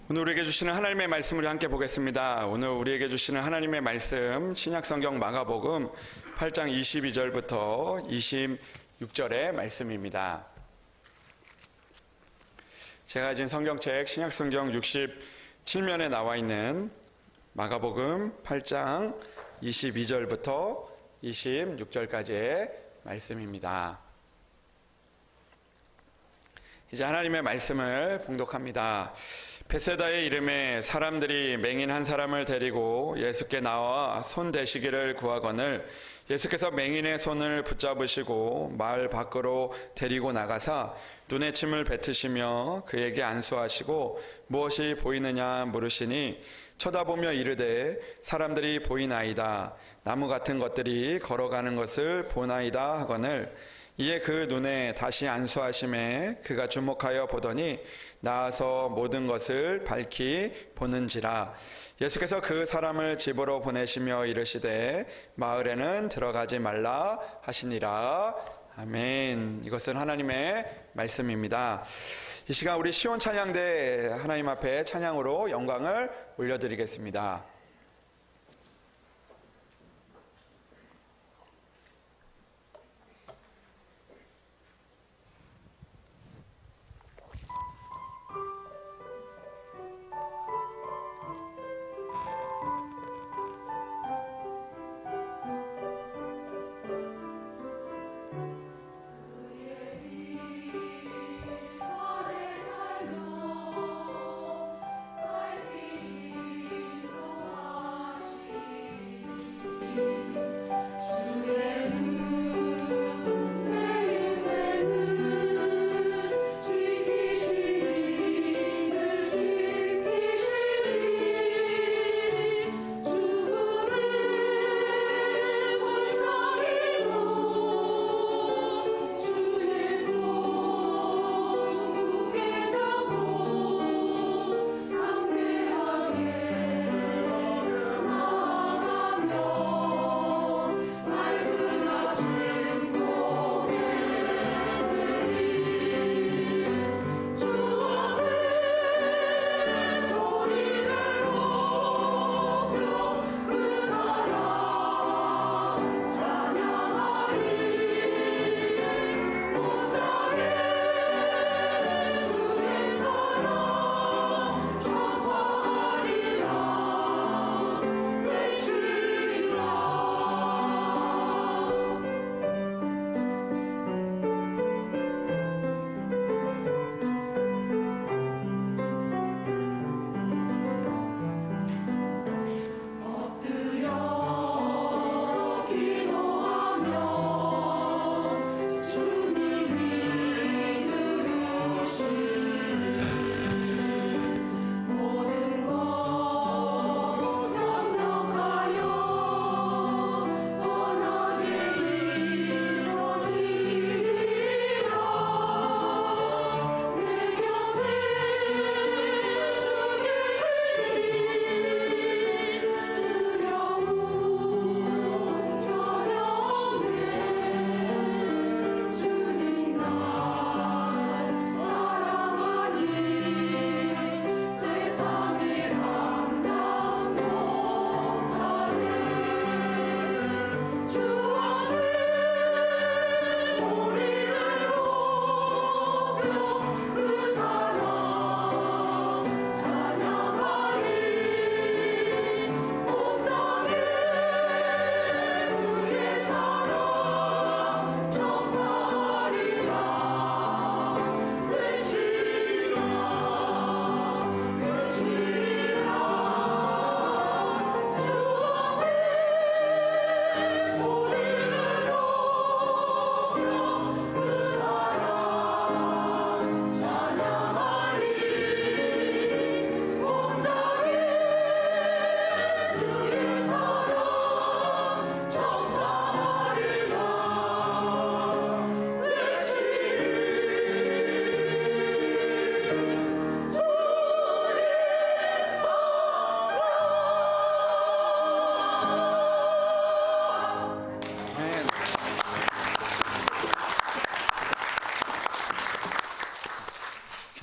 오늘 우리에게 주시는 하나님의 말씀을 함께 보겠습니다. 오늘 우리에게 주시는 하나님의 말씀 신약성경 마가복음 8장 22절부터 26절의 말씀입니다. 제가 가진 성경책 신약성경 67면에 나와 있는 마가복음 8장 22절부터 26절까지의 말씀입니다. 이제 하나님의 말씀을 봉독합니다. 베세다의 이름에 사람들이 맹인 한 사람을 데리고 예수께 나와 손 대시기를 구하거늘 예수께서 맹인의 손을 붙잡으시고 마을 밖으로 데리고 나가사 눈에 침을 뱉으시며 그에게 안수하시고 무엇이 보이느냐 물으시니 쳐다보며 이르되 사람들이 보이나이다. 나무 같은 것들이 걸어가는 것을 보나이다 하거늘 이에 그 눈에 다시 안수하심에 그가 주목하여 보더니 나아서 모든 것을 밝히 보는지라. 예수께서 그 사람을 집으로 보내시며 이르시되 마을에는 들어가지 말라 하시니라. 아멘. 이것은 하나님의 말씀입니다. 이 시간 우리 시온 찬양대 하나님 앞에 찬양으로 영광을 올려드리겠습니다.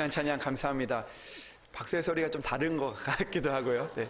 귀한 찬양 감사합니다. 박수의 소리가 좀 다른 것 같기도 하고요. 네,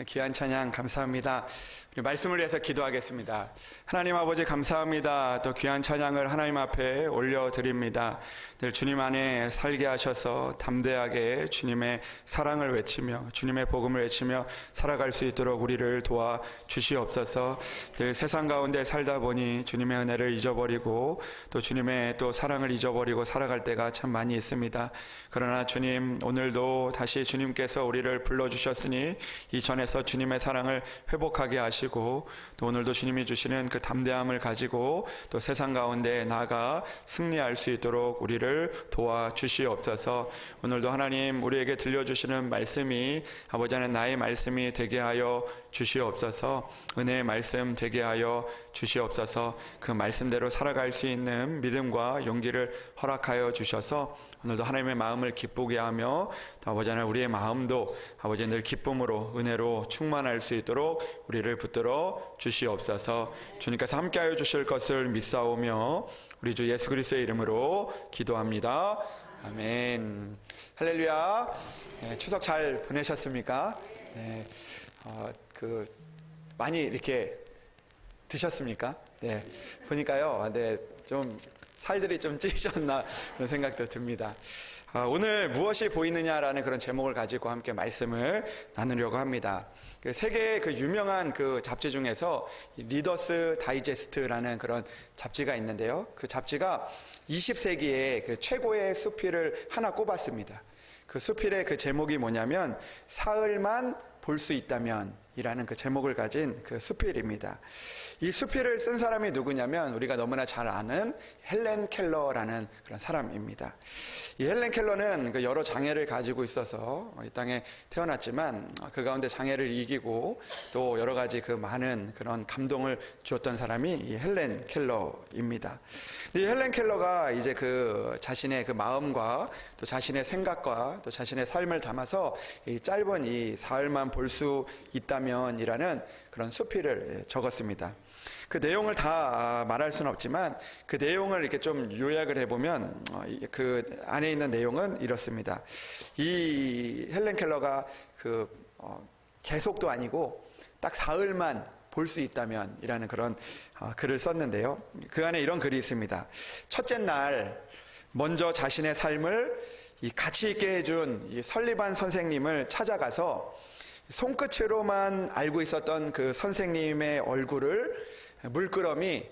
귀한 찬양 감사합니다. 우리 말씀을 위해서 기도하겠습니다. 하나님 아버지 감사합니다. 또 귀한 찬양을 하나님 앞에 올려드립니다. 늘 주님 안에 살게 하셔서 담대하게 주님의 사랑을 외치며 주님의 복음을 외치며 살아갈 수 있도록 우리를 도와주시옵소서. 늘 세상 가운데 살다 보니 주님의 은혜를 잊어버리고 또 주님의 또 사랑을 잊어버리고 살아갈 때가 참 많이 있습니다. 그러나 주님, 오늘도 다시 주님께서 우리를 불러주셨으니 이전에서 주님의 사랑을 회복하게 하시고 또 오늘도 주님이 주시는 그 담대함을 가지고 또 세상 가운데 나아가 승리할 수 있도록 우리를 도와주시옵소서. 오늘도 하나님 우리에게 들려주시는 말씀이 아버지 하나님 나의 말씀이 되게 하여 주시옵소서. 은혜의 말씀 되게 하여 주시옵소서. 그 말씀대로 살아갈 수 있는 믿음과 용기를 허락하여 주셔서 오늘도 하나님의 마음을 기쁘게 하며 또 아버지 하나님 우리의 마음도 아버지 늘 기쁨으로 은혜로 충만할 수 있도록 우리를 붙들어 주시옵소서. 주님께서 함께하여 주실 것을 믿사오며 우리 주 예수 그리스도의 이름으로 기도합니다. 아멘. 할렐루야. 네, 추석 잘 보내셨습니까? 네, 많이 이렇게 드셨습니까? 네, 보니까요. 네, 좀 살들이 좀 찌셨나 그런 생각도 듭니다. 오늘 무엇이 보이느냐라는 그런 제목을 가지고 함께 말씀을 나누려고 합니다. 세계의 그 유명한 그 잡지 중에서 리더스 다이제스트라는 그런 잡지가 있는데요. 그 잡지가 20세기의 그 최고의 수필을 하나 꼽았습니다. 그 수필의 그 제목이 뭐냐면 사흘만 볼 수 있다면 이라는 그 제목을 가진 그 수필입니다. 이 수필을 쓴 사람이 누구냐면 우리가 너무나 잘 아는 헬렌 켈러라는 그런 사람입니다. 이 헬렌 켈러는 그 여러 장애를 가지고 있어서 이 땅에 태어났지만 그 가운데 장애를 이기고 또 여러 가지 그 많은 그런 감동을 주었던 사람이 이 헬렌 켈러입니다. 이 헬렌 켈러가 이제 그 자신의 그 마음과 또 자신의 생각과 또 자신의 삶을 담아서 이 짧은 이 사흘만 볼 수 있다면이라는 그런 수필을 적었습니다. 그 내용을 다 말할 수는 없지만 그 내용을 이렇게 좀 요약을 해보면 그 안에 있는 내용은 이렇습니다. 이 헬렌 켈러가 계속도 아니고 딱 사흘만 볼 수 있다면 이라는 그런 글을 썼는데요. 그 안에 이런 글이 있습니다. 첫째 날 먼저 자신의 삶을 이 가치 있게 해준 이 설리반 선생님을 찾아가서 손끝으로만 알고 있었던 그 선생님의 얼굴을 물끄러미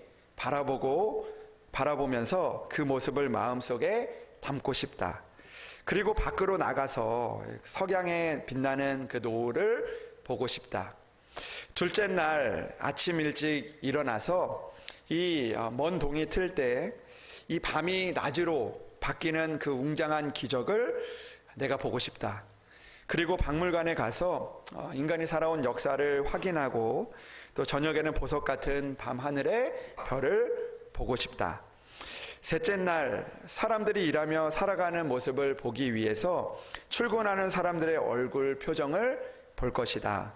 바라보면서 그 모습을 마음속에 담고 싶다. 그리고 밖으로 나가서 석양에 빛나는 그 노을을 보고 싶다. 둘째 날 아침 일찍 일어나서 이 먼 동이 틀 때 이 밤이 낮으로 바뀌는 그 웅장한 기적을 내가 보고 싶다. 그리고 박물관에 가서 인간이 살아온 역사를 확인하고 또 저녁에는 보석 같은 밤하늘의 별을 보고 싶다. 셋째 날 사람들이 일하며 살아가는 모습을 보기 위해서 출근하는 사람들의 얼굴 표정을 볼 것이다.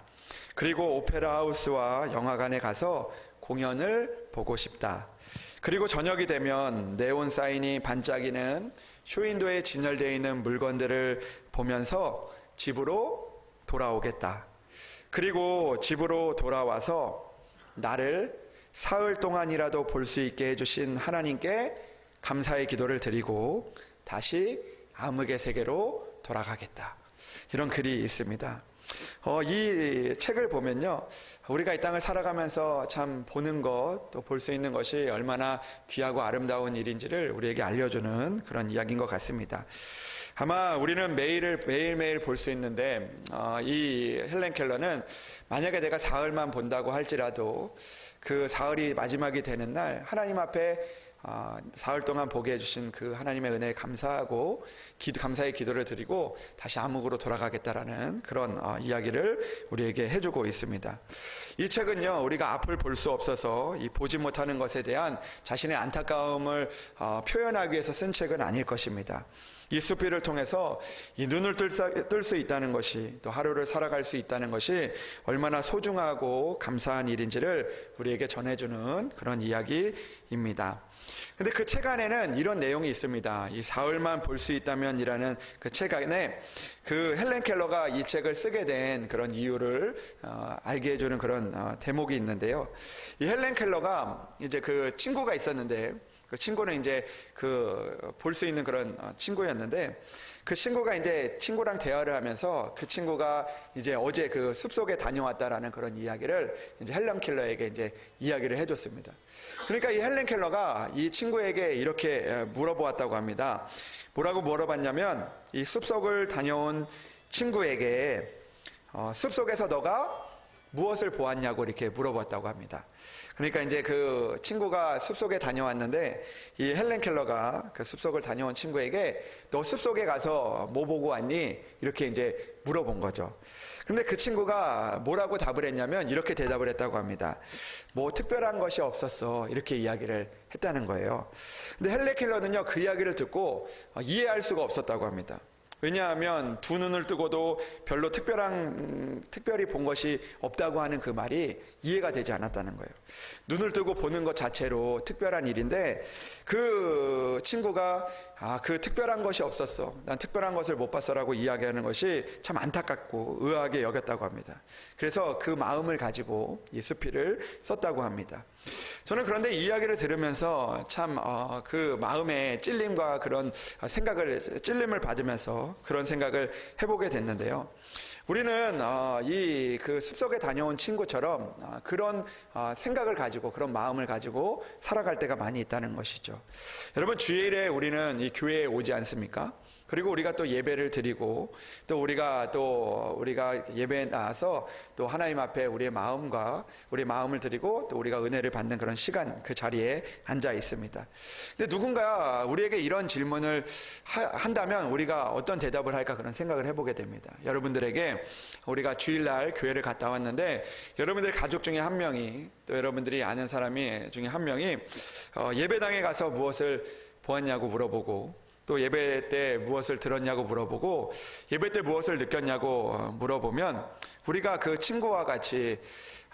그리고 오페라 하우스와 영화관에 가서 공연을 보고 싶다. 그리고 저녁이 되면 네온 사인이 반짝이는 쇼윈도에 진열되어 있는 물건들을 보면서 집으로 돌아오겠다. 그리고 집으로 돌아와서 나를 사흘 동안이라도 볼 수 있게 해주신 하나님께 감사의 기도를 드리고 다시 암흑의 세계로 돌아가겠다. 이런 글이 있습니다. 이 책을 보면요, 우리가 이 땅을 살아가면서 참 보는 것, 또 볼 수 있는 것이 얼마나 귀하고 아름다운 일인지를 우리에게 알려주는 그런 이야기인 것 같습니다. 아마 우리는 매일매일 볼 수 있는데 이 헬렌 켈러는 만약에 내가 사흘만 본다고 할지라도 그 사흘이 마지막이 되는 날 하나님 앞에 사흘 동안 보게 해주신 그 하나님의 은혜에 감사하고 감사의 기도를 드리고 다시 암흑으로 돌아가겠다라는 그런 이야기를 우리에게 해주고 있습니다. 이 책은요, 우리가 앞을 볼 수 없어서 이 보지 못하는 것에 대한 자신의 안타까움을 표현하기 위해서 쓴 책은 아닐 것입니다. 이 숲길을 통해서 이 눈을 뜰 수 있다는 것이, 또 하루를 살아갈 수 있다는 것이 얼마나 소중하고 감사한 일인지를 우리에게 전해주는 그런 이야기입니다. 근데 그 책 안에는 이런 내용이 있습니다. 이 사흘만 볼 수 있다면이라는 그 책 안에 그 헬렌 켈러가 이 책을 쓰게 된 그런 이유를 알게 해주는 그런 대목이 있는데요. 이 헬렌 켈러가 이제 그 친구가 있었는데, 그 친구는 이제 볼 수 있는 그런 친구였는데, 그 친구가 이제 친구랑 대화를 하면서 그 친구가 이제 어제 그 숲속에 다녀왔다라는 그런 이야기를 이제 헬렌 켈러에게 이제 이야기를 해줬습니다. 그러니까 이 헬렌 켈러가 이 친구에게 이렇게 물어보았다고 합니다. 뭐라고 물어봤냐면, 이 숲속을 다녀온 친구에게 숲속에서 너가 무엇을 보았냐고 이렇게 물어봤다고 합니다. 그러니까 이제 그 친구가 숲속에 다녀왔는데, 이 헬렌 켈러가 그 숲속을 다녀온 친구에게 너 숲속에 가서 뭐 보고 왔니? 이렇게 이제 물어본 거죠. 근데 그 친구가 뭐라고 답을 했냐면 이렇게 대답을 했다고 합니다. 뭐 특별한 것이 없었어. 이렇게 이야기를 했다는 거예요. 근데 헬렌 켈러는요, 그 이야기를 듣고 이해할 수가 없었다고 합니다. 왜냐하면 두 눈을 뜨고도 별로 특별히 본 것이 없다고 하는 그 말이 이해가 되지 않았다는 거예요. 눈을 뜨고 보는 것 자체로 특별한 일인데, 그 친구가 그 특별한 것이 없었어, 난 특별한 것을 못 봤어라고 이야기하는 것이 참 안타깝고 의아하게 여겼다고 합니다. 그래서 그 마음을 가지고 이 수필을 썼다고 합니다. 저는 그런데 이 이야기를 들으면서 참 그 마음의 찔림과 그런 찔림을 받으면서 그런 생각을 해보게 됐는데요. 우리는 이 그 숲속에 다녀온 친구처럼 그런 생각을 가지고, 그런 마음을 가지고 살아갈 때가 많이 있다는 것이죠. 여러분, 주일에 우리는 이 교회에 오지 않습니까? 그리고 우리가 또 예배를 드리고, 또 우리가 예배에 나와서 또 하나님 앞에 우리의 마음을 드리고, 또 우리가 은혜를 받는 그런 시간, 그 자리에 앉아 있습니다. 근데 누군가 우리에게 이런 질문을 한다면 우리가 어떤 대답을 할까, 그런 생각을 해보게 됩니다. 여러분들에게 우리가 주일날 교회를 갔다 왔는데, 여러분들의 가족 중에 한 명이, 또 여러분들이 아는 사람이 중에 한 명이 예배당에 가서 무엇을 보았냐고 물어보고, 또 예배 때 무엇을 들었냐고 물어보고, 예배 때 무엇을 느꼈냐고 물어보면, 우리가 그 친구와 같이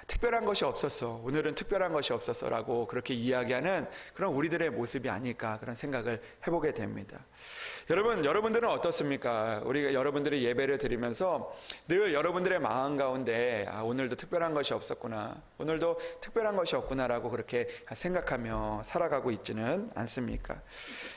특별한 것이 없었어, 오늘은 특별한 것이 없었어 라고 그렇게 이야기하는 그런 우리들의 모습이 아닐까, 그런 생각을 해보게 됩니다. 여러분들은 어떻습니까? 여러분들이 예배를 드리면서 늘 여러분들의 마음 가운데 오늘도 특별한 것이 없었구나, 오늘도 특별한 것이 없구나라고 그렇게 생각하며 살아가고 있지는 않습니까?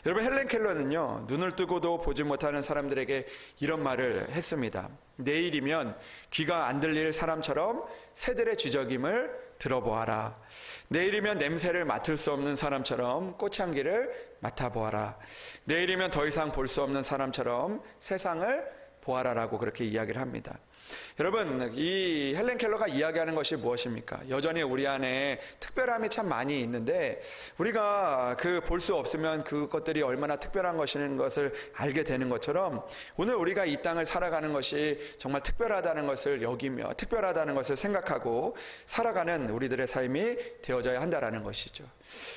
여러분, 헬렌 켈러는요, 눈을 뜨고도 보지 못하는 사람들에게 이런 말을 했습니다. 내일이면 귀가 안 들릴 사람처럼 새들의 쥐저김을 들어보아라. 내일이면 냄새를 맡을 수 없는 사람처럼 꽃향기를 맡아보아라. 내일이면 더 이상 볼 수 없는 사람처럼 세상을 보아라라고 그렇게 이야기를 합니다. 여러분, 이 헬렌 켈러가 이야기하는 것이 무엇입니까? 여전히 우리 안에 특별함이 참 많이 있는데, 우리가 볼 수 없으면 그것들이 얼마나 특별한 것인 것을 알게 되는 것처럼, 오늘 우리가 이 땅을 살아가는 것이 정말 특별하다는 것을 여기며, 특별하다는 것을 생각하고 살아가는 우리들의 삶이 되어져야 한다는 것이죠.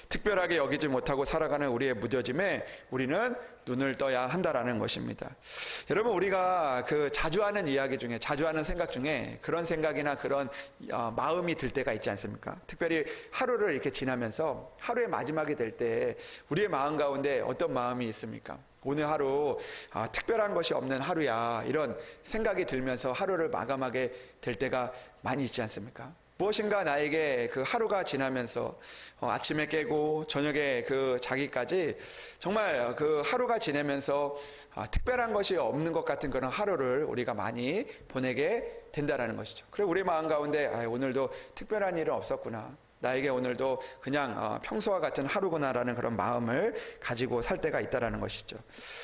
특별하게 여기지 못하고 살아가는 우리의 무뎌짐에 우리는 눈을 떠야 한다라는 것입니다. 여러분, 우리가 자주 하는 이야기 중에, 자주 하는 생각 중에 그런 생각이나 그런 마음이 들 때가 있지 않습니까? 특별히 하루를 이렇게 지나면서 하루의 마지막이 될 때 우리의 마음 가운데 어떤 마음이 있습니까? 오늘 하루 특별한 것이 없는 하루야, 이런 생각이 들면서 하루를 마감하게 될 때가 많이 있지 않습니까? 무엇인가 나에게 그 하루가 지나면서 아침에 깨고 저녁에 자기까지 정말 그 하루가 지내면서 특별한 것이 없는 것 같은 그런 하루를 우리가 많이 보내게 된다라는 것이죠. 그리고 우리 마음 가운데 오늘도 특별한 일은 없었구나, 나에게 오늘도 그냥 평소와 같은 하루구나라는 그런 마음을 가지고 살 때가 있다라는 것이죠.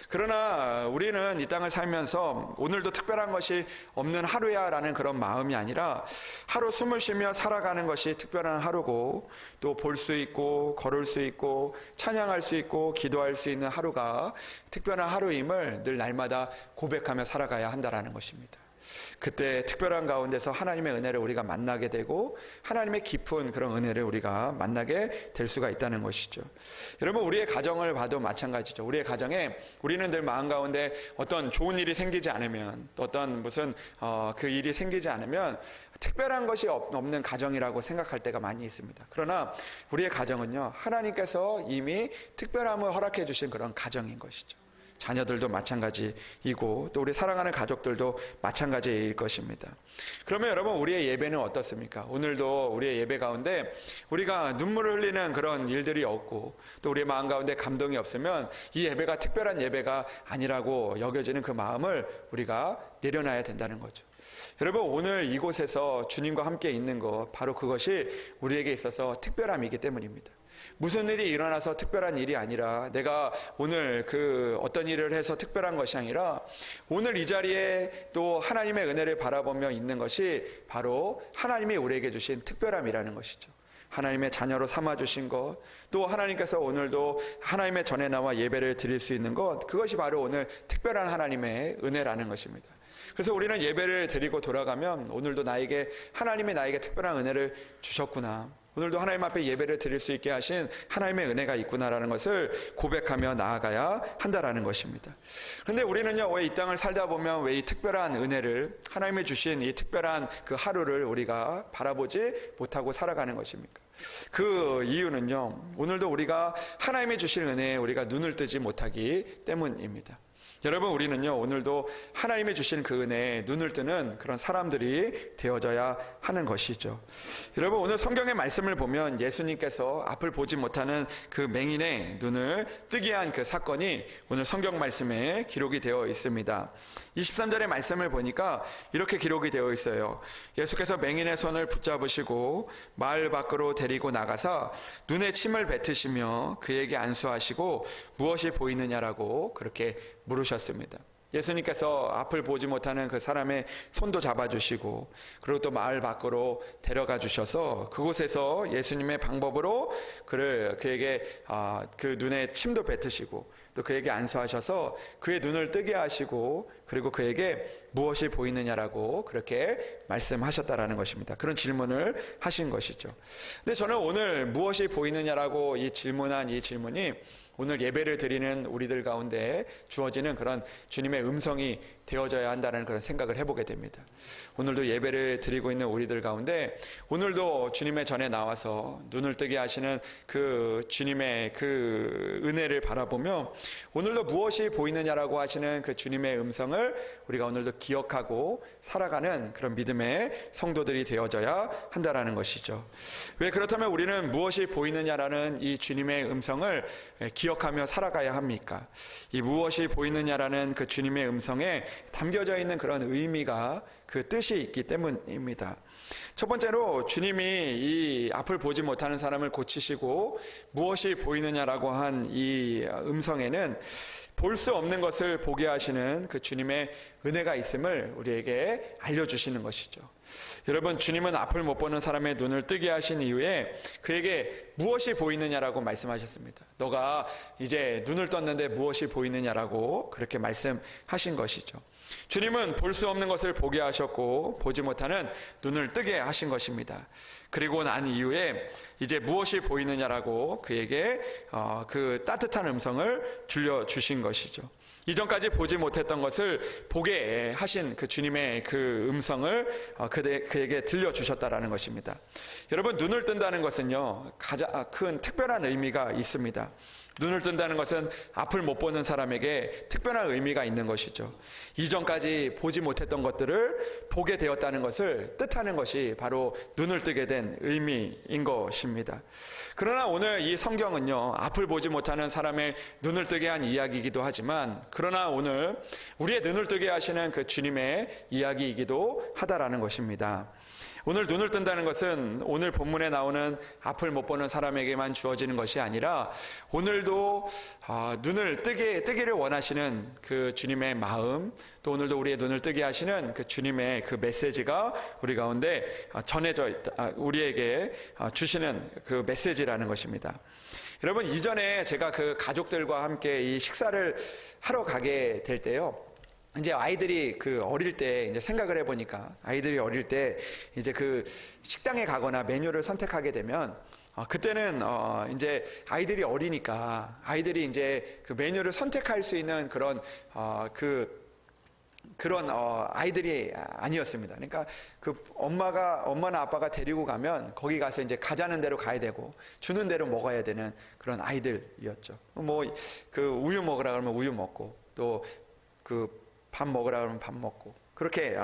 그러나 우리는 이 땅을 살면서 오늘도 특별한 것이 없는 하루야라는 그런 마음이 아니라, 하루 숨을 쉬며 살아가는 것이 특별한 하루고, 또 볼 수 있고 걸을 수 있고 찬양할 수 있고 기도할 수 있는 하루가 특별한 하루임을 늘 날마다 고백하며 살아가야 한다라는 것입니다. 그때 특별한 가운데서 하나님의 은혜를 우리가 만나게 되고 하나님의 깊은 그런 은혜를 우리가 만나게 될 수가 있다는 것이죠. 여러분, 우리의 가정을 봐도 마찬가지죠. 우리의 가정에 우리는 늘 마음 가운데 어떤 좋은 일이 생기지 않으면, 또 어떤 무슨 그 일이 생기지 않으면 특별한 것이 없는 가정이라고 생각할 때가 많이 있습니다. 그러나 우리의 가정은요, 하나님께서 이미 특별함을 허락해 주신 그런 가정인 것이죠. 자녀들도 마찬가지이고 또 우리 사랑하는 가족들도 마찬가지일 것입니다. 그러면 여러분, 우리의 예배는 어떻습니까? 오늘도 우리의 예배 가운데 우리가 눈물을 흘리는 그런 일들이 없고 또 우리의 마음 가운데 감동이 없으면 이 예배가 특별한 예배가 아니라고 여겨지는 그 마음을 우리가 내려놔야 된다는 거죠. 여러분, 오늘 이곳에서 주님과 함께 있는 것, 바로 그것이 우리에게 있어서 특별함이기 때문입니다. 무슨 일이 일어나서 특별한 일이 아니라, 내가 오늘 그 어떤 일을 해서 특별한 것이 아니라, 오늘 이 자리에 또 하나님의 은혜를 바라보며 있는 것이 바로 하나님이 우리에게 주신 특별함이라는 것이죠. 하나님의 자녀로 삼아주신 것, 또 하나님께서 오늘도 하나님의 전에 나와 예배를 드릴 수 있는 것, 그것이 바로 오늘 특별한 하나님의 은혜라는 것입니다. 그래서 우리는 예배를 드리고 돌아가면 오늘도 하나님이 나에게 특별한 은혜를 주셨구나, 오늘도 하나님 앞에 예배를 드릴 수 있게 하신 하나님의 은혜가 있구나라는 것을 고백하며 나아가야 한다라는 것입니다. 그런데 우리는요, 왜 이 땅을 살다 보면 왜 이 특별한 은혜를, 하나님이 주신 이 특별한 그 하루를 우리가 바라보지 못하고 살아가는 것입니까? 그 이유는요, 오늘도 우리가 하나님이 주신 은혜에 우리가 눈을 뜨지 못하기 때문입니다. 여러분, 우리는요, 오늘도 하나님이 주신 그 은혜에 눈을 뜨는 그런 사람들이 되어져야 하는 것이죠. 여러분, 오늘 성경의 말씀을 보면 예수님께서 앞을 보지 못하는 그 맹인의 눈을 뜨게 한 그 사건이 오늘 성경 말씀에 기록이 되어 있습니다. 23절의 말씀을 보니까 이렇게 기록이 되어 있어요. 예수께서 맹인의 손을 붙잡으시고 마을 밖으로 데리고 나가사 눈에 침을 뱉으시며 그에게 안수하시고 무엇이 보이느냐라고 그렇게 물으셨습니다. 예수님께서 앞을 보지 못하는 그 사람의 손도 잡아주시고, 그리고 또 마을 밖으로 데려가 주셔서 그곳에서 예수님의 방법으로 그에게 그 눈에 침도 뱉으시고 또 그에게 안수하셔서 그의 눈을 뜨게 하시고, 그리고 그에게 무엇이 보이느냐라고 그렇게 말씀하셨다라는 것입니다. 그런 질문을 하신 것이죠. 근데 저는 오늘 무엇이 보이느냐라고 질문한 이 질문이 오늘 예배를 드리는 우리들 가운데 주어지는 그런 주님의 음성이 되어져야 한다는 그런 생각을 해보게 됩니다. 오늘도 예배를 드리고 있는 우리들 가운데 오늘도 주님의 전에 나와서 눈을 뜨게 하시는 그 주님의 그 은혜를 바라보며 오늘도 무엇이 보이느냐라고 하시는 그 주님의 음성을 우리가 오늘도 기억하고 살아가는 그런 믿음의 성도들이 되어져야 한다는 것이죠. 왜 그렇다면 우리는 무엇이 보이느냐라는 이 주님의 음성을 기억하며 살아가야 합니까? 이 무엇이 보이느냐라는 그 주님의 음성에 담겨져 있는 그런 의미가, 그 뜻이 있기 때문입니다. 첫 번째로 주님이 이 앞을 보지 못하는 사람을 고치시고 무엇이 보이느냐라고 한 이 음성에는 볼 수 없는 것을 보게 하시는 그 주님의 은혜가 있음을 우리에게 알려주시는 것이죠. 여러분, 주님은 앞을 못 보는 사람의 눈을 뜨게 하신 이후에 그에게 무엇이 보이느냐라고 말씀하셨습니다. 너가 이제 눈을 떴는데 무엇이 보이느냐라고 그렇게 말씀하신 것이죠. 주님은 볼 수 없는 것을 보게 하셨고 보지 못하는 눈을 뜨게 하신 것입니다. 그리고 난 이후에 이제 무엇이 보이느냐라고 그에게 그 따뜻한 음성을 들려주신 것이죠. 이전까지 보지 못했던 것을 보게 하신 그 주님의 그 음성을 그에게 들려주셨다라는 것입니다. 여러분, 눈을 뜬다는 것은요, 가장 큰 특별한 의미가 있습니다. 눈을 뜬다는 것은 앞을 못 보는 사람에게 특별한 의미가 있는 것이죠. 이전까지 보지 못했던 것들을 보게 되었다는 것을 뜻하는 것이 바로 눈을 뜨게 된 의미인 것입니다. 그러나 오늘 이 성경은요, 앞을 보지 못하는 사람의 눈을 뜨게 한 이야기이기도 하지만, 그러나 오늘 우리의 눈을 뜨게 하시는 그 주님의 이야기이기도 하다라는 것입니다. 오늘 눈을 뜬다는 것은 오늘 본문에 나오는 앞을 못 보는 사람에게만 주어지는 것이 아니라 오늘도 눈을 뜨기를 원하시는 그 주님의 마음, 또 오늘도 우리의 눈을 뜨게 하시는 그 주님의 그 메시지가 우리 가운데 전해져 있다, 우리에게 주시는 그 메시지라는 것입니다. 여러분, 이전에 제가 그 가족들과 함께 이 식사를 하러 가게 될 때요, 이제 아이들이 그 어릴 때 이제 생각을 해보니까 아이들이 어릴 때 이제 그 식당에 가거나 메뉴를 선택하게 되면 그때는 이제 아이들이 어리니까 아이들이 이제 그 메뉴를 선택할 수 있는 그런 그런 아이들이 아니었습니다. 그러니까 그 엄마나 아빠가 데리고 가면 거기 가서 이제 가자는 대로 가야 되고 주는 대로 먹어야 되는 그런 아이들이었죠. 뭐 그 우유 먹으라 그러면 우유 먹고 또 그 밥 먹으라 그러면 밥 먹고 그렇게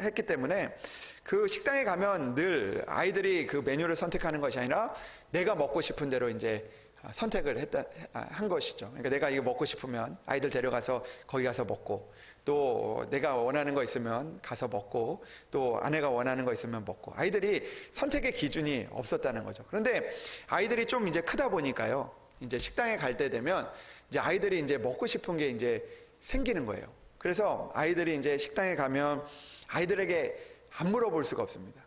했기 때문에 그 식당에 가면 늘 아이들이 그 메뉴를 선택하는 것이 아니라 내가 먹고 싶은 대로 이제 선택을 한 것이죠. 그러니까 내가 이거 먹고 싶으면 아이들 데려가서 거기 가서 먹고 또 내가 원하는 거 있으면 가서 먹고 또 아내가 원하는 거 있으면 먹고 아이들이 선택의 기준이 없었다는 거죠. 그런데 아이들이 좀 이제 크다 보니까요. 이제 식당에 갈 때 되면 이제 아이들이 이제 먹고 싶은 게 이제 생기는 거예요. 그래서 아이들이 이제 식당에 가면 아이들에게 안 물어볼 수가 없습니다.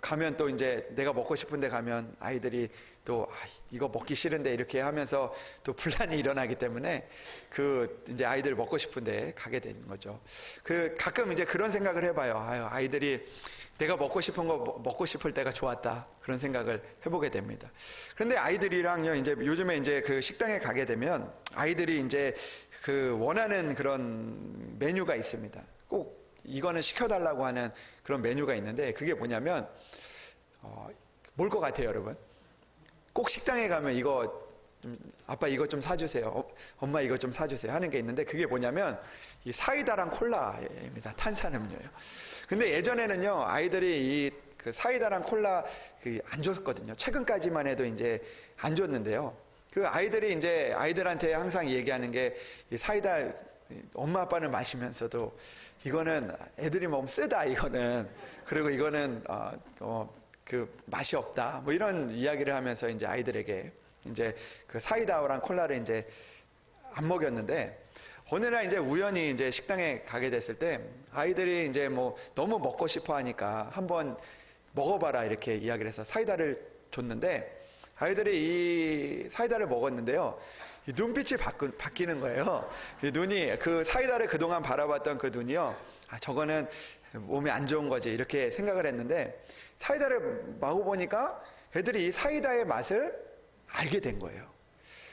가면 또 이제 내가 먹고 싶은데 가면 아이들이 또 이거 먹기 싫은데 이렇게 하면서 또 분란이 일어나기 때문에 그 이제 아이들 먹고 싶은데 가게 되는 거죠. 그 가끔 이제 그런 생각을 해봐요. 아이들이 내가 먹고 싶은 거 먹고 싶을 때가 좋았다 그런 생각을 해보게 됩니다. 그런데 아이들이랑요 이제 요즘에 이제 그 식당에 가게 되면 아이들이 이제 그 원하는 그런 메뉴가 있습니다. 꼭 이거는 시켜달라고 하는 그런 메뉴가 있는데 그게 뭐냐면 뭘 것 같아요, 여러분? 꼭 식당에 가면 이거 아빠 이거 좀 사주세요. 엄마 이거 좀 사주세요. 하는 게 있는데 그게 뭐냐면 이 사이다랑 콜라입니다. 탄산음료요. 근데 예전에는요 아이들이 이 그 사이다랑 콜라 안 줬거든요. 최근까지만 해도 이제 안 줬는데요. 그 아이들이 이제 아이들한테 항상 얘기하는 게 이 사이다 엄마 아빠는 마시면서도 이거는 애들이 먹으면 쓰다 이거는 그리고 이거는 그 맛이 없다 뭐 이런 이야기를 하면서 이제 아이들에게 이제 그 사이다랑 콜라를 이제 안 먹였는데 어느 날 이제 우연히 이제 식당에 가게 됐을 때 아이들이 이제 뭐 너무 먹고 싶어 하니까 한번 먹어봐라 이렇게 이야기를 해서 사이다를 줬는데 아이들이 이 사이다를 먹었는데요. 이 눈빛이 바뀌는 거예요. 이 눈이 그 사이다를 그동안 바라봤던 그 눈이요. 저거는 몸에 안 좋은 거지 이렇게 생각을 했는데 사이다를 마셔보니까 애들이 이 사이다의 맛을 알게 된 거예요.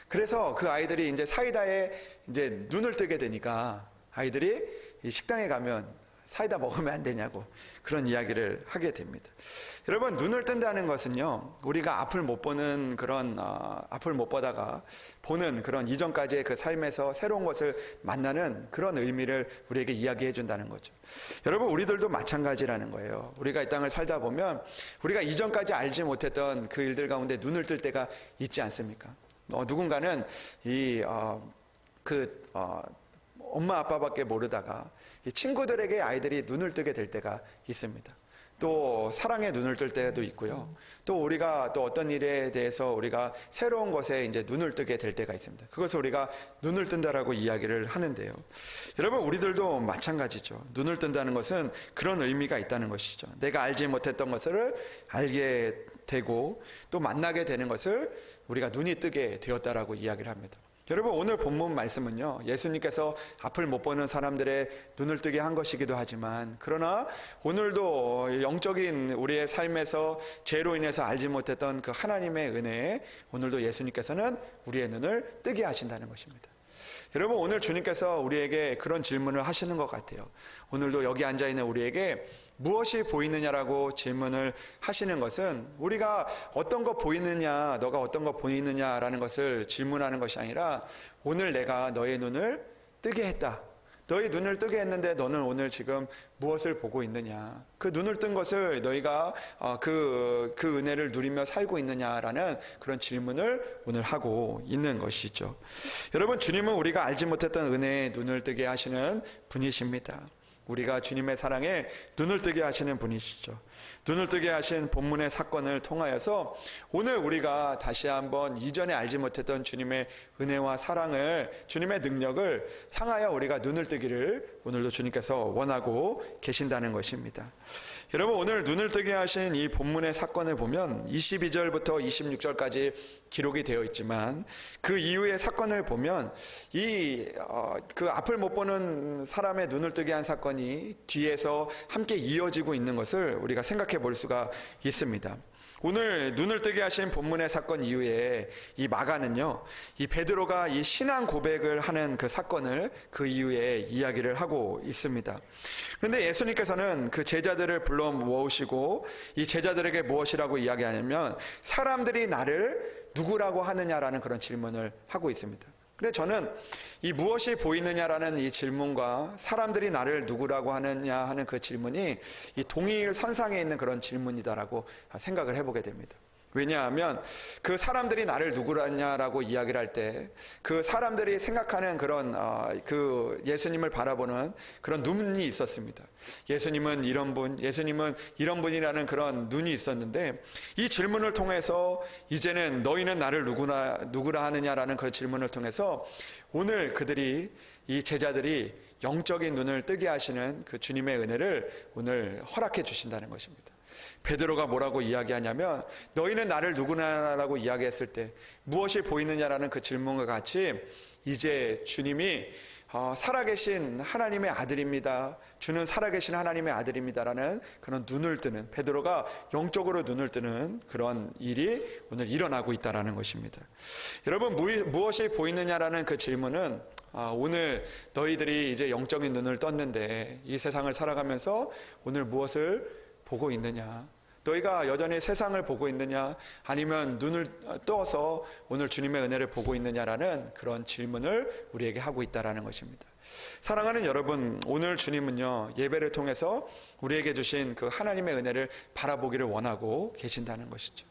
그래서 그 아이들이 이제 사이다에 이제 눈을 뜨게 되니까 아이들이 이 식당에 가면 사이다 먹으면 안 되냐고 그런 이야기를 하게 됩니다. 여러분 눈을 뜬다는 것은요 우리가 앞을 못 보는 그런 앞을 못 보다가 보는 그런 이전까지의 그 삶에서 새로운 것을 만나는 그런 의미를 우리에게 이야기해 준다는 거죠. 여러분 우리들도 마찬가지라는 거예요. 우리가 이 땅을 살다 보면 우리가 이전까지 알지 못했던 그 일들 가운데 눈을 뜰 때가 있지 않습니까? 누군가는 엄마 아빠밖에 모르다가 이 친구들에게 아이들이 눈을 뜨게 될 때가 있습니다. 또 사랑에 눈을 뜰 때도 있고요. 또 우리가 또 어떤 일에 대해서 우리가 새로운 것에 이제 눈을 뜨게 될 때가 있습니다. 그것을 우리가 눈을 뜬다라고 이야기를 하는데요. 여러분 우리들도 마찬가지죠. 눈을 뜬다는 것은 그런 의미가 있다는 것이죠. 내가 알지 못했던 것을 알게 되고 또 만나게 되는 것을 우리가 눈이 뜨게 되었다라고 이야기를 합니다. 여러분 오늘 본문 말씀은요 예수님께서 앞을 못 보는 사람들의 눈을 뜨게 한 것이기도 하지만 그러나 오늘도 영적인 우리의 삶에서 죄로 인해서 알지 못했던 그 하나님의 은혜에 오늘도 예수님께서는 우리의 눈을 뜨게 하신다는 것입니다. 여러분 오늘 주님께서 우리에게 그런 질문을 하시는 것 같아요. 오늘도 여기 앉아있는 우리에게 무엇이 보이느냐라고 질문을 하시는 것은 우리가 어떤 거 보이느냐 너가 어떤 거 보이느냐라는 것을 질문하는 것이 아니라 오늘 내가 너의 눈을 뜨게 했다. 너의 눈을 뜨게 했는데 너는 오늘 지금 무엇을 보고 있느냐 그 눈을 뜬 것을 너희가 그 은혜를 누리며 살고 있느냐라는 그런 질문을 오늘 하고 있는 것이죠. 여러분 주님은 우리가 알지 못했던 은혜에 눈을 뜨게 하시는 분이십니다. 우리가 주님의 사랑에 눈을 뜨게 하시는 분이시죠. 눈을 뜨게 하신 본문의 사건을 통하여서 오늘 우리가 다시 한번 이전에 알지 못했던 주님의 은혜와 사랑을, 주님의 능력을 향하여 우리가 눈을 뜨기를 오늘도 주님께서 원하고 계신다는 것입니다. 여러분, 오늘 눈을 뜨게 하신 이 본문의 사건을 보면 22절부터 26절까지 기록이 되어 있지만 그 이후의 사건을 보면 그 앞을 못 보는 사람의 눈을 뜨게 한 사건이 뒤에서 함께 이어지고 있는 것을 우리가 생각해 볼 수가 있습니다. 오늘 눈을 뜨게 하신 본문의 사건 이후에 이 마가는요, 이 베드로가 이 신앙 고백을 하는 그 사건을 그 이후에 이야기를 하고 있습니다. 그런데 예수님께서는 그 제자들을 불러 모으시고 이 제자들에게 무엇이라고 이야기하냐면 사람들이 나를 누구라고 하느냐라는 그런 질문을 하고 있습니다. 근데 저는 이 무엇이 보이느냐라는 이 질문과 사람들이 나를 누구라고 하느냐 하는 그 질문이 이 동일선상에 있는 그런 질문이다라고 생각을 해보게 됩니다. 왜냐하면 그 사람들이 나를 누구라냐라고 이야기를 할 때 그 사람들이 생각하는 그런 그 예수님을 바라보는 그런 눈이 있었습니다. 예수님은 이런 분, 예수님은 이런 분이라는 그런 눈이 있었는데 이 질문을 통해서 이제는 너희는 나를 누구라 하느냐라는 그 질문을 통해서 오늘 그들이 이 제자들이 영적인 눈을 뜨게 하시는 그 주님의 은혜를 오늘 허락해 주신다는 것입니다. 베드로가 뭐라고 이야기하냐면 너희는 나를 누구나라고 이야기했을 때 무엇이 보이느냐라는 그 질문과 같이 이제 주님이 살아계신 하나님의 아들입니다. 주는 살아계신 하나님의 아들입니다라는 그런 눈을 뜨는, 베드로가 영적으로 눈을 뜨는 그런 일이 오늘 일어나고 있다는 것입니다. 여러분, 무엇이 보이느냐라는 그 질문은 오늘 너희들이 이제 영적인 눈을 떴는데 이 세상을 살아가면서 오늘 무엇을 보고 있느냐, 너희가 여전히 세상을 보고 있느냐, 아니면 눈을 떠서 오늘 주님의 은혜를 보고 있느냐라는 그런 질문을 우리에게 하고 있다는 것입니다. 사랑하는 여러분, 오늘 주님은요, 예배를 통해서 우리에게 주신 그 하나님의 은혜를 바라보기를 원하고 계신다는 것이죠.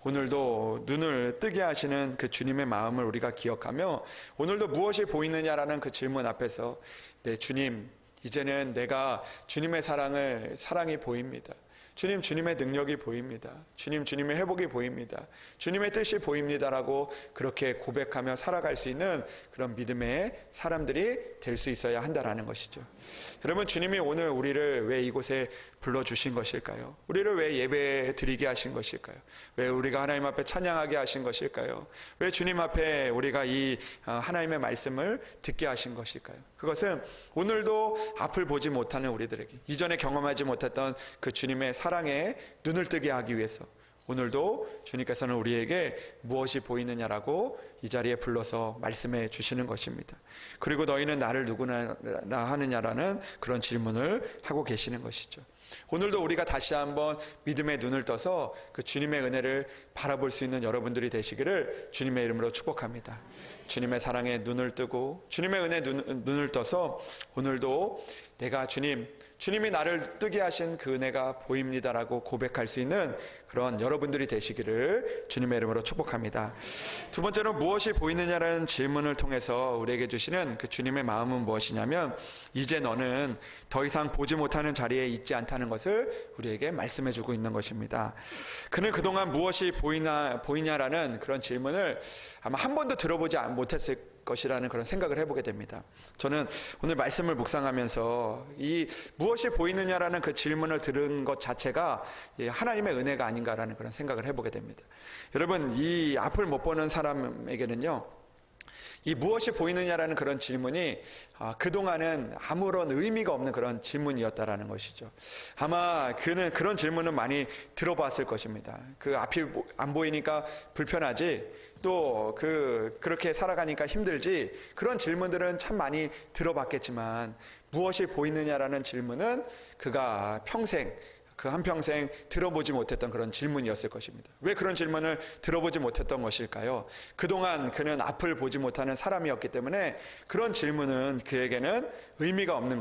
오늘도 눈을 뜨게 하시는 그 주님의 마음을 우리가 기억하며 오늘도 무엇이 보이느냐라는 그 질문 앞에서 네, 주님, 이제는 내가 주님의 사랑이 보입니다. 주님, 주님의 능력이 보입니다. 주님, 주님의 회복이 보입니다. 주님의 뜻이 보입니다라고 그렇게 고백하며 살아갈 수 있는 그런 믿음의 사람들이 될 수 있어야 한다라는 것이죠. 여러분, 주님이 오늘 우리를 왜 이곳에 불러주신 것일까요? 우리를 왜 예배 드리게 하신 것일까요? 왜 우리가 하나님 앞에 찬양하게 하신 것일까요? 왜 주님 앞에 우리가 이 하나님의 말씀을 듣게 하신 것일까요? 그것은 오늘도 앞을 보지 못하는 우리들에게, 이전에 경험하지 못했던 그 주님의 사랑에 눈을 뜨게 하기 위해서 오늘도 주님께서는 우리에게 무엇이 보이느냐라고 이 자리에 불러서 말씀해 주시는 것입니다. 그리고 너희는 나를 누구나 하느냐라는 그런 질문을 하고 계시는 것이죠. 오늘도 우리가 다시 한번 믿음의 눈을 떠서 그 주님의 은혜를 바라볼 수 있는 여러분들이 되시기를 주님의 이름으로 축복합니다. 주님의 사랑에 눈을 뜨고 주님의 은혜에 눈을 떠서 오늘도 내가 주님이 나를 뜨게 하신 그 은혜가 보입니다라고 고백할 수 있는 그런 여러분들이 되시기를 주님의 이름으로 축복합니다. 두 번째로 무엇이 보이느냐라는 질문을 통해서 우리에게 주시는 그 주님의 마음은 무엇이냐면 이제 너는 더 이상 보지 못하는 자리에 있지 않다는 것을 우리에게 말씀해 주고 있는 것입니다. 그는 그동안 무엇이 보이냐라는 그런 질문을 아마 한 번도 들어보지 못했을 것이라는 그런 생각을 해보게 됩니다. 저는 오늘 말씀을 묵상하면서 이 무엇이 보이느냐라는 그 질문을 들은 것 자체가 하나님의 은혜가 아닌가라는 그런 생각을 해보게 됩니다. 여러분, 이 앞을 못 보는 사람에게는요, 이 무엇이 보이느냐라는 그런 질문이 그동안은 아무런 의미가 없는 그런 질문이었다라는 것이죠. 아마 그는 그런 질문은 많이 들어봤을 것입니다. 그 앞이 안 보이니까 불편하지, 또 그렇게 살아가니까 힘들지, 그런 질문들은 참 많이 들어봤겠지만 무엇이 보이느냐라는 질문은 그가 그 한평생 들어보지 못했던 그런 질문이었을 것입니다. 왜 그런 질문을 들어보지 못했던 것일까요? 그동안 그는 앞을 보지 못하는 사람이었기 때문에 그런 질문은 그에게는 의미가 없는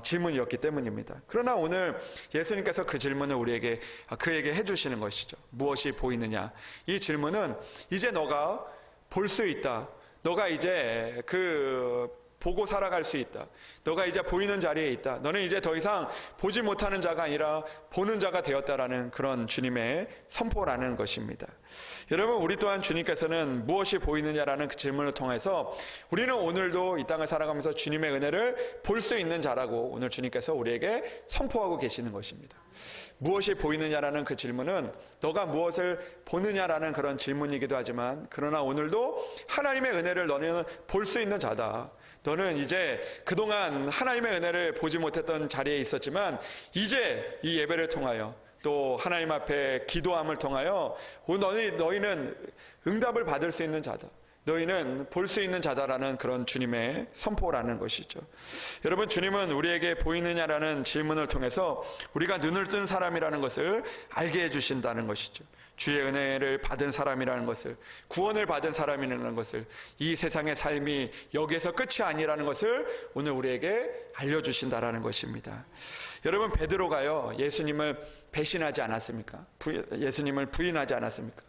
질문이었기 때문입니다. 그러나 오늘 예수님께서 그 질문을 그에게 해주시는 것이죠. 무엇이 보이느냐? 이 질문은 이제 너가 볼 수 있다. 너가 이제 보고 살아갈 수 있다. 너가 이제 보이는 자리에 있다. 너는 이제 더 이상 보지 못하는 자가 아니라 보는 자가 되었다라는 그런 주님의 선포라는 것입니다. 여러분, 우리 또한 주님께서는 무엇이 보이느냐라는 그 질문을 통해서 우리는 오늘도 이 땅을 살아가면서 주님의 은혜를 볼 수 있는 자라고 오늘 주님께서 우리에게 선포하고 계시는 것입니다. 무엇이 보이느냐라는 그 질문은 너가 무엇을 보느냐라는 그런 질문이기도 하지만, 그러나 오늘도 하나님의 은혜를 너는 볼 수 있는 자다. 너는 이제 그동안 하나님의 은혜를 보지 못했던 자리에 있었지만 이제 이 예배를 통하여 또 하나님 앞에 기도함을 통하여 너희는 응답을 받을 수 있는 자다. 너희는 볼 수 있는 자다라는 그런 주님의 선포라는 것이죠. 여러분, 주님은 우리에게 보이느냐라는 질문을 통해서 우리가 눈을 뜬 사람이라는 것을 알게 해주신다는 것이죠. 주의 은혜를 받은 사람이라는 것을, 구원을 받은 사람이라는 것을, 이 세상의 삶이 여기에서 끝이 아니라는 것을 오늘 우리에게 알려주신다라는 것입니다. 여러분, 베드로가요, 예수님을 배신하지 않았습니까? 예수님을 부인하지 않았습니까?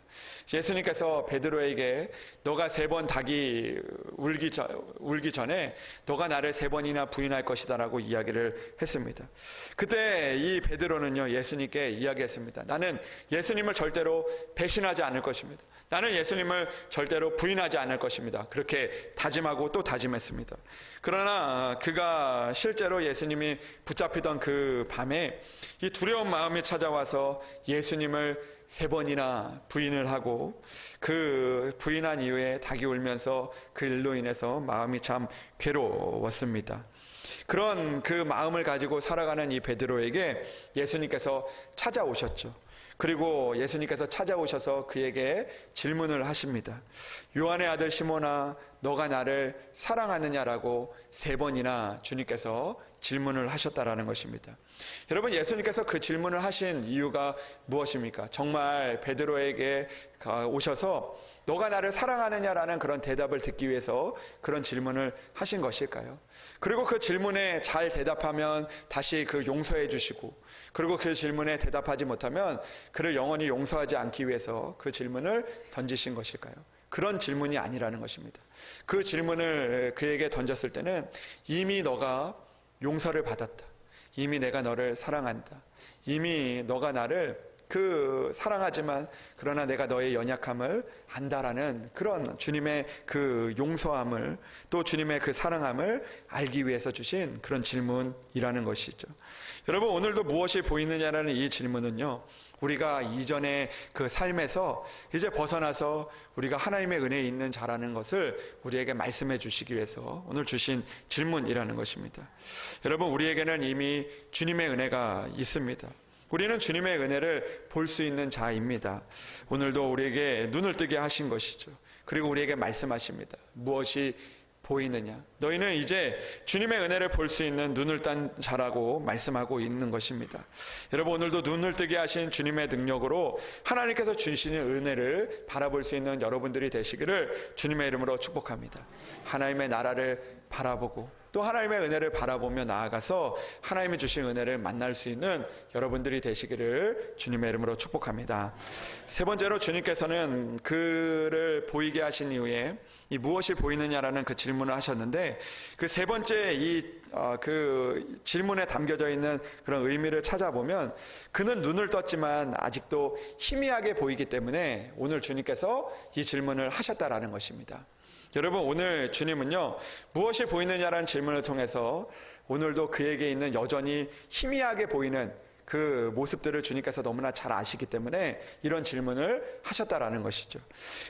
예수님께서 베드로에게 너가 3번 닭이 울기 전에 너가 나를 3번이나 부인할 것이다 라고 이야기를 했습니다. 그때 이 베드로는요, 예수님께 이야기했습니다. 나는 예수님을 절대로 배신하지 않을 것입니다. 나는 예수님을 절대로 부인하지 않을 것입니다. 그렇게 다짐하고 또 다짐했습니다. 그러나 그가 실제로 예수님이 붙잡히던 그 밤에 이 두려운 마음이 찾아와서 예수님을 3번이나 부인을 하고, 그 부인한 이후에 닭이 울면서 그 일로 인해서 마음이 참 괴로웠습니다. 그런 그 마음을 가지고 살아가는 이 베드로에게 예수님께서 찾아오셨죠. 그리고 예수님께서 찾아오셔서 그에게 질문을 하십니다. 요한의 아들 시몬아, 너가 나를 사랑하느냐라고 3번이나 주님께서 질문을 하셨다라는 것입니다. 여러분, 예수님께서 그 질문을 하신 이유가 무엇입니까? 정말 베드로에게 오셔서 너가 나를 사랑하느냐라는 그런 대답을 듣기 위해서 그런 질문을 하신 것일까요? 그리고 그 질문에 잘 대답하면 다시 그 용서해 주시고, 그리고 그 질문에 대답하지 못하면 그를 영원히 용서하지 않기 위해서 그 질문을 던지신 것일까요? 그런 질문이 아니라는 것입니다. 그 질문을 그에게 던졌을 때는 이미 너가 용서를 받았다. 이미 내가 너를 사랑한다. 이미 너가 나를 사랑하지만 그러나 내가 너의 연약함을 안다라는 그런 주님의 그 용서함을, 또 주님의 그 사랑함을 알기 위해서 주신 그런 질문이라는 것이죠. 여러분, 오늘도 무엇이 보이느냐라는 이 질문은요, 우리가 이전의 그 삶에서 이제 벗어나서 우리가 하나님의 은혜에 있는 자라는 것을 우리에게 말씀해 주시기 위해서 오늘 주신 질문이라는 것입니다. 여러분, 우리에게는 이미 주님의 은혜가 있습니다. 우리는 주님의 은혜를 볼 수 있는 자입니다. 오늘도 우리에게 눈을 뜨게 하신 것이죠. 그리고 우리에게 말씀하십니다. 무엇이 보이느냐? 너희는 이제 주님의 은혜를 볼 수 있는 눈을 딴 자라고 말씀하고 있는 것입니다. 여러분, 오늘도 눈을 뜨게 하신 주님의 능력으로 하나님께서 주시는 은혜를 바라볼 수 있는 여러분들이 되시기를 주님의 이름으로 축복합니다. 하나님의 나라를 바라보고 또 하나님의 은혜를 바라보며 나아가서 하나님이 주신 은혜를 만날 수 있는 여러분들이 되시기를 주님의 이름으로 축복합니다. 3번째로 주님께서는 그를 보이게 하신 이후에 이 무엇이 보이느냐라는 그 질문을 하셨는데, 그 3번째 그 질문에 담겨져 있는 그런 의미를 찾아보면 그는 눈을 떴지만 아직도 희미하게 보이기 때문에 오늘 주님께서 이 질문을 하셨다라는 것입니다. 여러분, 오늘 주님은요, 무엇이 보이느냐라는 질문을 통해서 오늘도 그에게 있는 여전히 희미하게 보이는 그 모습들을 주님께서 너무나 잘 아시기 때문에 이런 질문을 하셨다라는 것이죠.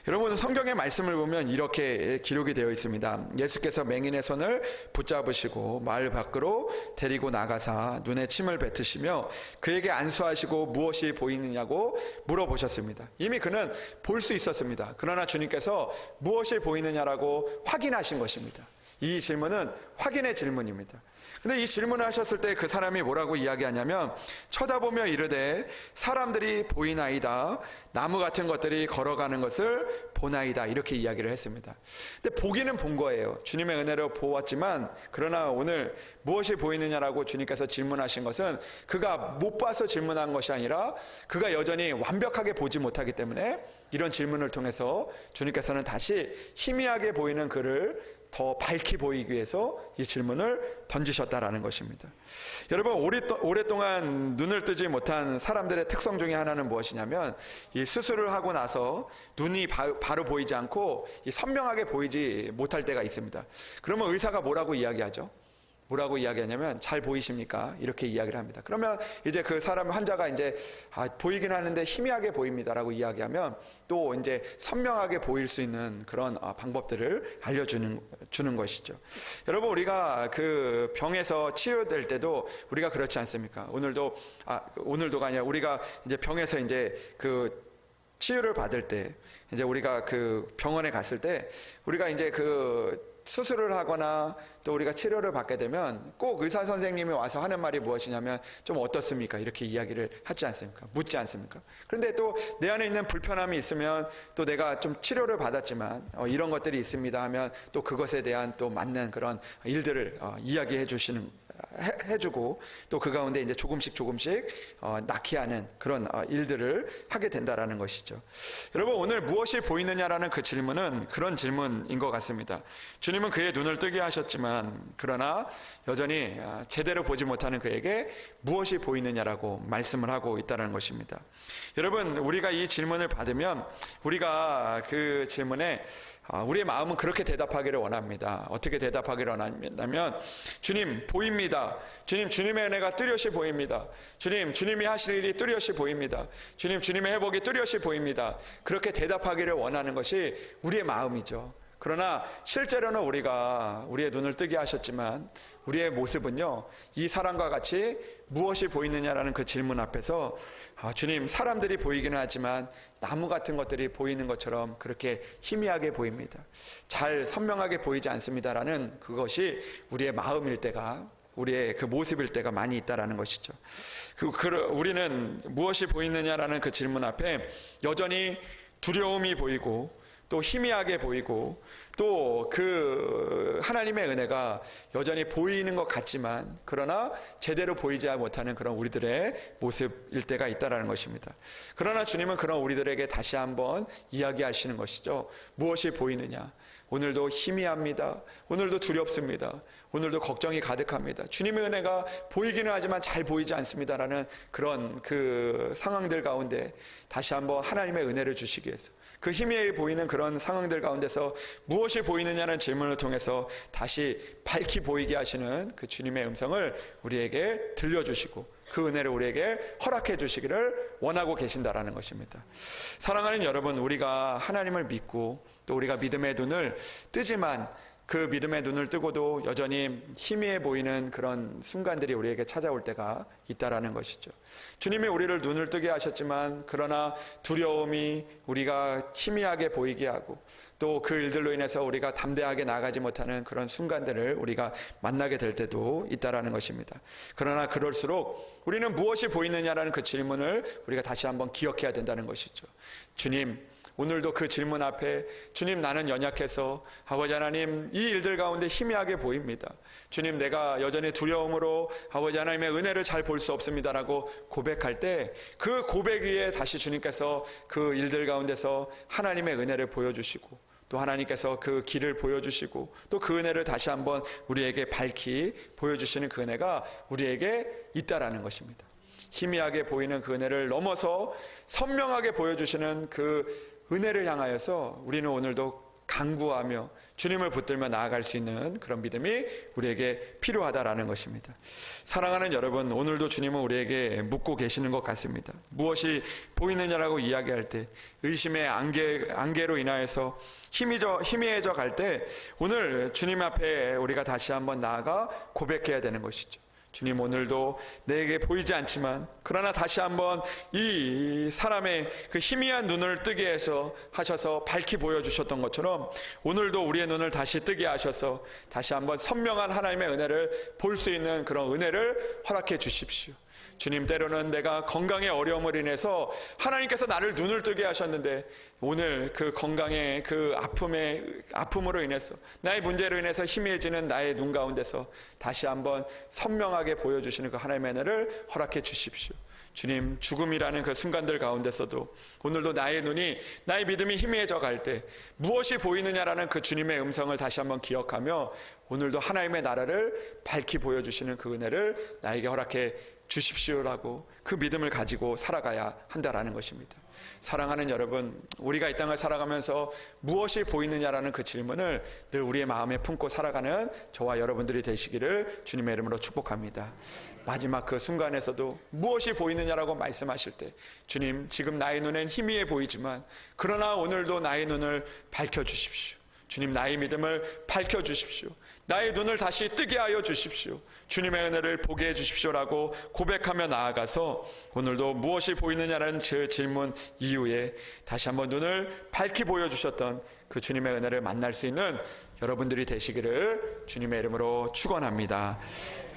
여러분, 성경의 말씀을 보면 이렇게 기록이 되어 있습니다. 예수께서 맹인의 손을 붙잡으시고 마을 밖으로 데리고 나가사 눈에 침을 뱉으시며 그에게 안수하시고 무엇이 보이느냐고 물어보셨습니다. 이미 그는 볼 수 있었습니다. 그러나 주님께서 무엇이 보이느냐라고 확인하신 것입니다. 이 질문은 확인의 질문입니다. 근데 이 질문을 하셨을 때 그 사람이 뭐라고 이야기하냐면, 쳐다보며 이르되 사람들이 보이나이다. 나무 같은 것들이 걸어가는 것을 보나이다. 이렇게 이야기를 했습니다. 근데 보기는 본 거예요. 주님의 은혜로 보았지만, 그러나 오늘 무엇이 보이느냐라고 주님께서 질문하신 것은 그가 못 봐서 질문한 것이 아니라 그가 여전히 완벽하게 보지 못하기 때문에 이런 질문을 통해서 주님께서는 다시 희미하게 보이는 그를 더 밝히 보이기 위해서 이 질문을 던지셨다라는 것입니다. 여러분, 오랫동안 눈을 뜨지 못한 사람들의 특성 중에 하나는 무엇이냐면, 이 수술을 하고 나서 눈이 바로 보이지 않고 선명하게 보이지 못할 때가 있습니다. 그러면 의사가 뭐라고 이야기하죠? 뭐라고 이야기하냐면, 잘 보이십니까? 이렇게 이야기를 합니다. 그러면 이제 그 사람, 환자가 이제 보이긴 하는데 희미하게 보입니다라고 이야기하면 또 이제 선명하게 보일 수 있는 그런 방법들을 알려주는 것이죠. 여러분, 우리가 그 병에서 치유될 때도 우리가 그렇지 않습니까? 오늘도가 아니라 우리가 이제 병에서 이제 그 치유를 받을 때, 이제 우리가 그 병원에 갔을 때 우리가 이제 그 수술을 하거나 또 우리가 치료를 받게 되면 꼭 의사 선생님이 와서 하는 말이 무엇이냐면, 좀 어떻습니까? 이렇게 이야기를 하지 않습니까? 묻지 않습니까? 그런데 또 내 안에 있는 불편함이 있으면, 또 내가 좀 치료를 받았지만 이런 것들이 있습니다 하면 또 그것에 대한 또 맞는 그런 일들을 이야기해 주고 또 그 가운데 이제 조금씩 낫게 하는 그런 일들을 하게 된다라는 것이죠. 여러분, 오늘 무엇이 보이느냐라는 그 질문은 그런 질문인 것 같습니다. 주님은 그의 눈을 뜨게 하셨지만, 그러나 여전히 제대로 보지 못하는 그에게 무엇이 보이느냐라고 말씀을 하고 있다는 것입니다. 여러분, 우리가 이 질문을 받으면 우리가 그 질문에 우리의 마음은 그렇게 대답하기를 원합니다. 어떻게 대답하기를 원하냐면, 주님 보입니다. 주님, 주님의 은혜가 뚜렷이 보입니다. 주님, 주님이 하실 일이 뚜렷이 보입니다. 주님, 주님의 회복이 뚜렷이 보입니다. 그렇게 대답하기를 원하는 것이 우리의 마음이죠. 그러나 실제로는 우리가 우리의 눈을 뜨게 하셨지만 우리의 모습은요, 이 사람과 같이 무엇이 보이느냐라는 그 질문 앞에서 주님, 사람들이 보이기는 하지만 나무 같은 것들이 보이는 것처럼 그렇게 희미하게 보입니다. 잘 선명하게 보이지 않습니다라는 그것이 우리의 마음일 때가, 우리의 그 모습일 때가 많이 있다라는 것이죠. 우리는 무엇이 보이느냐라는 그 질문 앞에 여전히 두려움이 보이고 또 희미하게 보이고 또 그 하나님의 은혜가 여전히 보이는 것 같지만 그러나 제대로 보이지 못하는 그런 우리들의 모습일 때가 있다라는 것입니다. 그러나 주님은 그런 우리들에게 다시 한번 이야기하시는 것이죠. 무엇이 보이느냐? 오늘도 희미합니다. 오늘도 두렵습니다. 오늘도 걱정이 가득합니다. 주님의 은혜가 보이기는 하지만 잘 보이지 않습니다라는 그런 그 상황들 가운데 다시 한번 하나님의 은혜를 주시기 위해서, 그 희미해 보이는 그런 상황들 가운데서 무엇이 보이느냐는 질문을 통해서 다시 밝히 보이게 하시는 그 주님의 음성을 우리에게 들려주시고 그 은혜를 우리에게 허락해 주시기를 원하고 계신다라는 것입니다. 사랑하는 여러분, 우리가 하나님을 믿고 또 우리가 믿음의 눈을 뜨지만 그 믿음의 눈을 뜨고도 여전히 희미해 보이는 그런 순간들이 우리에게 찾아올 때가 있다라는 것이죠. 주님이 우리를 눈을 뜨게 하셨지만 그러나 두려움이 우리가 희미하게 보이게 하고 또 그 일들로 인해서 우리가 담대하게 나가지 못하는 그런 순간들을 우리가 만나게 될 때도 있다라는 것입니다. 그러나 그럴수록 우리는 무엇이 보이느냐라는 그 질문을 우리가 다시 한번 기억해야 된다는 것이죠. 주님, 오늘도 그 질문 앞에 주님, 나는 연약해서 아버지 하나님 이 일들 가운데 희미하게 보입니다. 주님, 내가 여전히 두려움으로 아버지 하나님의 은혜를 잘 볼 수 없습니다라고 고백할 때 그 고백 위에 다시 주님께서 그 일들 가운데서 하나님의 은혜를 보여주시고 또 하나님께서 그 길을 보여주시고 또 그 은혜를 다시 한번 우리에게 밝히 보여주시는 그 은혜가 우리에게 있다라는 것입니다. 희미하게 보이는 그 은혜를 넘어서 선명하게 보여주시는 그 은혜를 향하여서 우리는 오늘도 간구하며 주님을 붙들며 나아갈 수 있는 그런 믿음이 우리에게 필요하다라는 것입니다. 사랑하는 여러분, 오늘도 주님은 우리에게 묻고 계시는 것 같습니다. 무엇이 보이느냐라고 이야기할 때 의심의 안개로 인하여서 희미해져 갈 때 오늘 주님 앞에 우리가 다시 한번 나아가 고백해야 되는 것이죠. 주님, 오늘도 내게 보이지 않지만 그러나 다시 한번 이 사람의 그 희미한 눈을 뜨게 하셔서 밝히 보여주셨던 것처럼 오늘도 우리의 눈을 다시 뜨게 하셔서 다시 한번 선명한 하나님의 은혜를 볼 수 있는 그런 은혜를 허락해 주십시오. 주님, 때로는 내가 건강의 어려움을 인해서 하나님께서 나를 눈을 뜨게 하셨는데 오늘 그 건강의 그 아픔으로 인해서 나의 문제로 인해서 희미해지는 나의 눈 가운데서 다시 한번 선명하게 보여주시는 그 하나님의 은혜를 허락해 주십시오. 주님, 죽음이라는 그 순간들 가운데서도 오늘도 나의 눈이, 나의 믿음이 희미해져 갈 때 무엇이 보이느냐라는 그 주님의 음성을 다시 한번 기억하며 오늘도 하나님의 나라를 밝히 보여주시는 그 은혜를 나에게 허락해 주십시오라고 그 믿음을 가지고 살아가야 한다라는 것입니다. 사랑하는 여러분, 우리가 이 땅을 살아가면서 무엇이 보이느냐라는 그 질문을 늘 우리의 마음에 품고 살아가는 저와 여러분들이 되시기를 주님의 이름으로 축복합니다. 마지막 그 순간에서도 무엇이 보이느냐라고 말씀하실 때 주님, 지금 나의 눈엔 희미해 보이지만 그러나 오늘도 나의 눈을 밝혀주십시오. 주님, 나의 믿음을 밝혀주십시오. 나의 눈을 다시 뜨게 하여 주십시오. 주님의 은혜를 보게 해 주십시오라고 고백하며 나아가서 오늘도 무엇이 보이느냐라는 그 질문 이후에 다시 한번 눈을 밝히 보여주셨던 그 주님의 은혜를 만날 수 있는 여러분들이 되시기를 주님의 이름으로 축원합니다.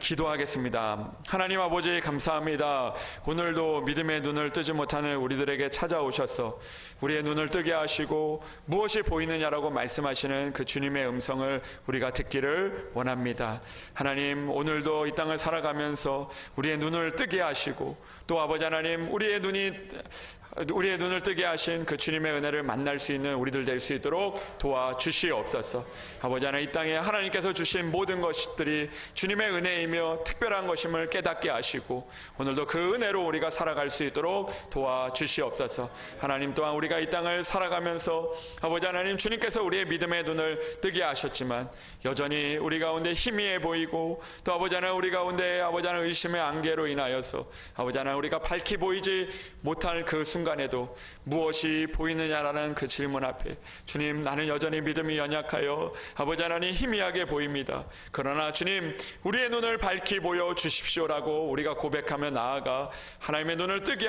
기도하겠습니다. 하나님 아버지, 감사합니다. 오늘도 믿음의 눈을 뜨지 못하는 우리들에게 찾아오셔서 우리의 눈을 뜨게 하시고 무엇이 보이느냐라고 말씀하시는 그 주님의 음성을 우리가 듣기를 원합니다. 하나님, 오늘도 이 땅을 살아가면서 우리의 눈을 뜨게 하시고 또 아버지 하나님, 우리의 눈을 뜨게 하신 그 주님의 은혜를 만날 수 있는 우리들 될 수 있도록 도와주시옵소서. 아버지 하나님, 이 땅에 하나님께서 주신 모든 것들이 주님의 은혜이며 특별한 것임을 깨닫게 하시고 오늘도 그 은혜로 우리가 살아갈 수 있도록 도와주시옵소서. 하나님, 또한 우리가 이 땅을 살아가면서 아버지 하나님, 주님께서 우리의 믿음의 눈을 뜨게 하셨지만 여전히 우리 가운데 희미해 보이고 또 아버지 하나님, 우리 가운데 아버지 하나님 의심의 안개로 인하여서 아버지 하나님, 우리가 밝히 보이지 못할 그 순간에도 무엇이 보이느냐라는 그 질문 앞에 주님, 나는 여전히 믿음이 연약하여 아버지 하나님 희미하게 보입니다. 그러나 주님, 우리의 눈을 밝히 보여 주십시오라고 우리가 고백하며 나아가 하나님의 눈을 뜨게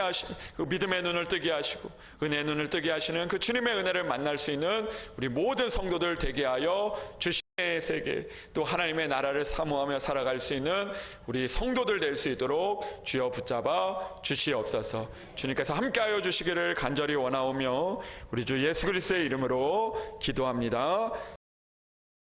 그 믿음의 눈을 뜨게 하시고 은혜의 눈을 뜨게 하시는 그 주님의 은혜를 만날 수 있는 우리 모든 성도들 되게 하여 주시옵소서. 세계 또 하나님의 나라를 사모하며 살아갈 수 있는 우리 성도들 될 수 있도록 주여 붙잡아 주시옵소서. 주님께서 함께하여 주시기를 간절히 원하오며 우리 주 예수 그리스도의 이름으로 기도합니다.